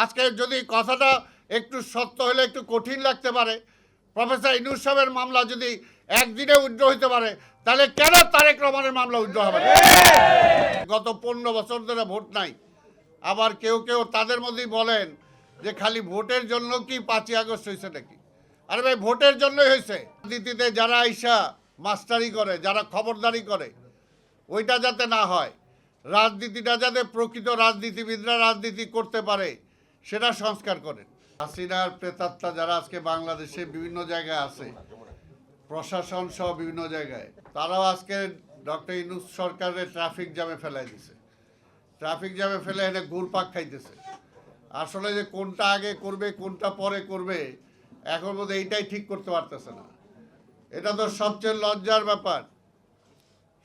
আজকে যদি কথাটা একটু সত্য হলে একটু কঠিন লাগতে পারে, প্রফেসর ইউনূস সাহেবের মামলা যদি একদিনে উইথড্র হতে পারে, তাহলে কেন তারেক রহমানের মামলা উইথড্র হবে না? গত 15 বছর ধরে ভোট নাই। আবার কেউ কেউ তাদের মধ্যেই বলেন যে খালি ভোটের জন্য কি 5ই আগস্ট হয়েছে নাকি? আরে ভাই, ভোটের জন্যই হয়েছে। রাজনীতিতে যারা আইসা মাস্টারি করে, যারা খবরদারি করে, ওইটা যাতে না হয়, রাজনীতিটা যাতে প্রকৃত রাজনীতিবিদরা রাজনীতি করতে পারে, সেটা সংস্কার করেন। হাসিনার প্রেতাত্মা যারা আজকে বাংলাদেশে বিভিন্ন জায়গায় আছে, প্রশাসন সহ বিভিন্ন জায়গায়, তারাও আজকে ডক্টর ইউনূস সরকারের ট্রাফিক জ্যামে ফেলাই দিছে। ট্রাফিক জ্যামে ফেলে এনে ঘুরপাক খাইতেছে। আসলে যে কোনটা আগে করবে কোনটা পরে করবে, এখন বোধহয় এইটাই ঠিক করতে পারতেছে না। এটা তো সবচেয়ে লজ্জার ব্যাপার,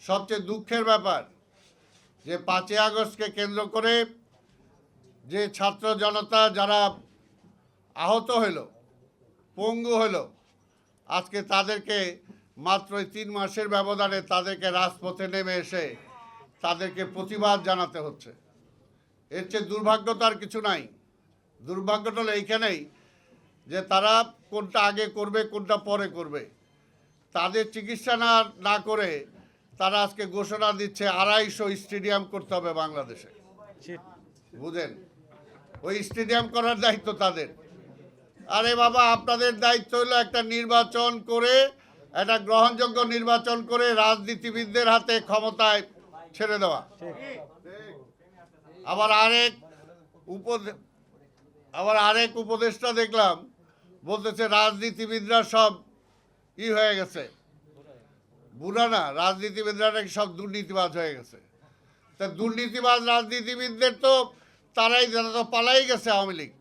সবচেয়ে দুঃখের ব্যাপার যে 5ই আগস্টকে কেন্দ্র করে যে ছাত্র জনতা যারা আহত হইল, পঙ্গু হইল, আজকে তাদেরকে মাত্র 3 মাসের ব্যবধানে তাদেরকে রাজপথে নেমে এসে তাদেরকে প্রতিবাদ জানাতে হচ্ছে। এর চেয়ে দুর্ভাগ্য তো আর কিছু নাই। দুর্ভাগ্যটা হলো এইখানেই যে তারা কোনটা আগে করবে কোনটা পরে করবে, তাদের চিকিৎসা না করে তারা আজকে ঘোষণা দিচ্ছে 250 স্টেডিয়াম করতে হবে বাংলাদেশে। বুঝেন, ওই স্টেডিয়াম করার দায়িত্ব তাদের। আরে বাবা, আপনাদের দায়িত্ব হলো একটা নির্বাচন করে, একটা গ্রহণযোগ্য নির্বাচন করে রাজনীতিবিদদের হাতে ক্ষমতায় ছেড়ে দেওয়া। আবার আরেক উপদেষ্টা দেখলাম বলতেছে রাজনীতিবিদরা সব হয়ে গেছে, বুড়া না, রাজনীতিবিদরা নাকি সব দুর্নীতিবাজ হয়ে গেছে। তা দুর্নীতিবাজ রাজনীতিবিদদের তো তারাই তো পালাই গেছে আওয়ামী লীগ।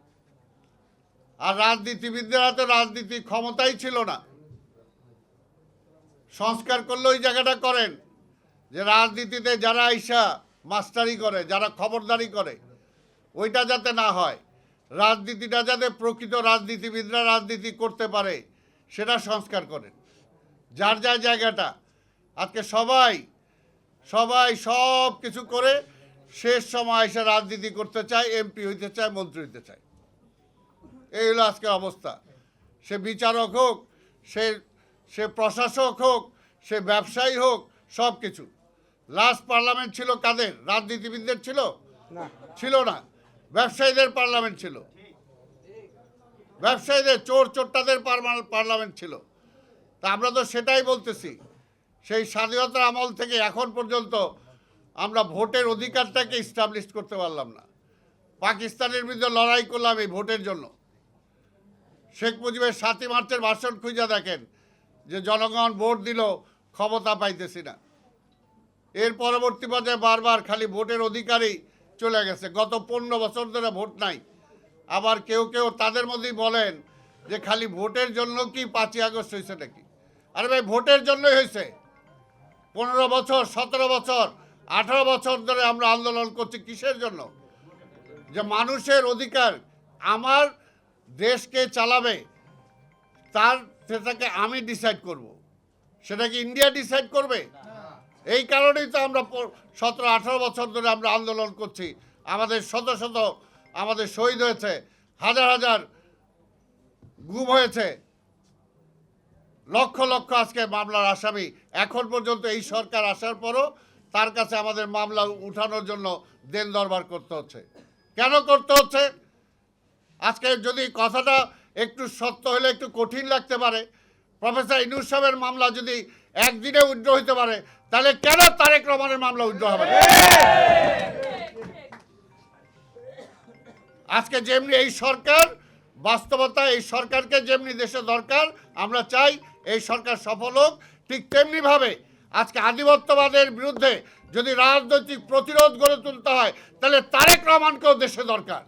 আর রাজনীতিবিদদের হাতে রাজনীতির ক্ষমতাই ছিল না। সংস্কার করলে ওই জায়গাটা করেন যে রাজনীতিতে যারা আইসা মাস্টারি করে, যারা খবরদারি করে, ওইটা যাতে না হয়, রাজনীতিটা যাতে প্রকৃত রাজনীতিবিদরা রাজনীতি করতে পারে, সেটা সংস্কার করেন। যার যার জায়গাটা আজকে সবাই সব কিছু করে শেষ সময় এসে রাজনীতি করতে চায়, এমপি হইতে চায়, মন্ত্রী হইতে চায়। এই হলো আজকের অবস্থা। সে বিচারক হোক, সে প্রশাসক হোক, সে ব্যবসায়ী হোক, সব কিছু। লাস্ট পার্লামেন্ট ছিল কাদের? রাজনীতিবিদদের ছিল না, ব্যবসায়ীদের পার্লামেন্ট ছিল। ব্যবসায়ীদের চোরটাদের পার্লামেন্ট ছিল। তা আমরা তো সেটাই বলতেছি। সেই স্বাধীনতার আমল থেকে এখন পর্যন্ত আমরা ভোটের অধিকারটাকে ইস্টাবলিশ করতে পারলাম না। পাকিস্তানের বিরুদ্ধে লড়াই করলাম এই ভোটের জন্য। শেখ মুজিবের 7ই মার্চের ভাষণ খুঁজে দেখেন যে জনগণ ভোট দিল, ক্ষমতা পাইতেছি না। এর পরবর্তী পর্যায়ে বারবার খালি ভোটের অধিকারই চলে গেছে। গত 15 বছর ধরে ভোট নাই। আবার কেউ কেউ তাদের মধ্যেই বলেন যে খালি ভোটের জন্য কি 5ই আগস্ট হয়েছে নাকি? আরে ভাই, ভোটের জন্যই হয়েছে। 15 বছর, 17 বছর, 18 বছর ধরে আমরা আন্দোলন করছি কিসের জন্য? যে মানুষের অধিকার, আমার দেশকে চালাবে, সেটাকে আমি ডিসাইড করব। সেটা কি ইন্ডিয়া ডিসাইড করবে? এই কারণেই তো আমরা 17-18 বছর ধরে আমরা আন্দোলন করছি। আমাদের শত আমাদের শহীদ হয়েছে, হাজার গুম হয়েছে, লক্ষ আজকে মামলার আসামি। এখন পর্যন্ত এই সরকার আসার পরও তার কাছে আমাদের মামলা উঠানোর জন্য দেন দরবার করতে হচ্ছে। কেন করতে হচ্ছে? আজকে যদি কথাটা একটু সত্য হলে একটু কঠিন লাগতে পারে, প্রফেসর ইউনূস সাহেবের মামলা যদি একদিনে উইথড্র হতে পারে, তাহলে কেন তারেক রহমানের মামলা উইথড্র হবে না? আজকে যেমনি এই সরকার বাস্তবতা, এই সরকারকে যেমনি দেশে দরকার, আমরা চাই এই সরকার সফল হোক, ঠিক তেমনিভাবে আজকে আধিপত্যবাদের বিরুদ্ধে যদি রাজনৈতিক প্রতিরোধ গড়ে তুলতে হয়, তাহলে তারেক রহমানকেও দেশে দরকার।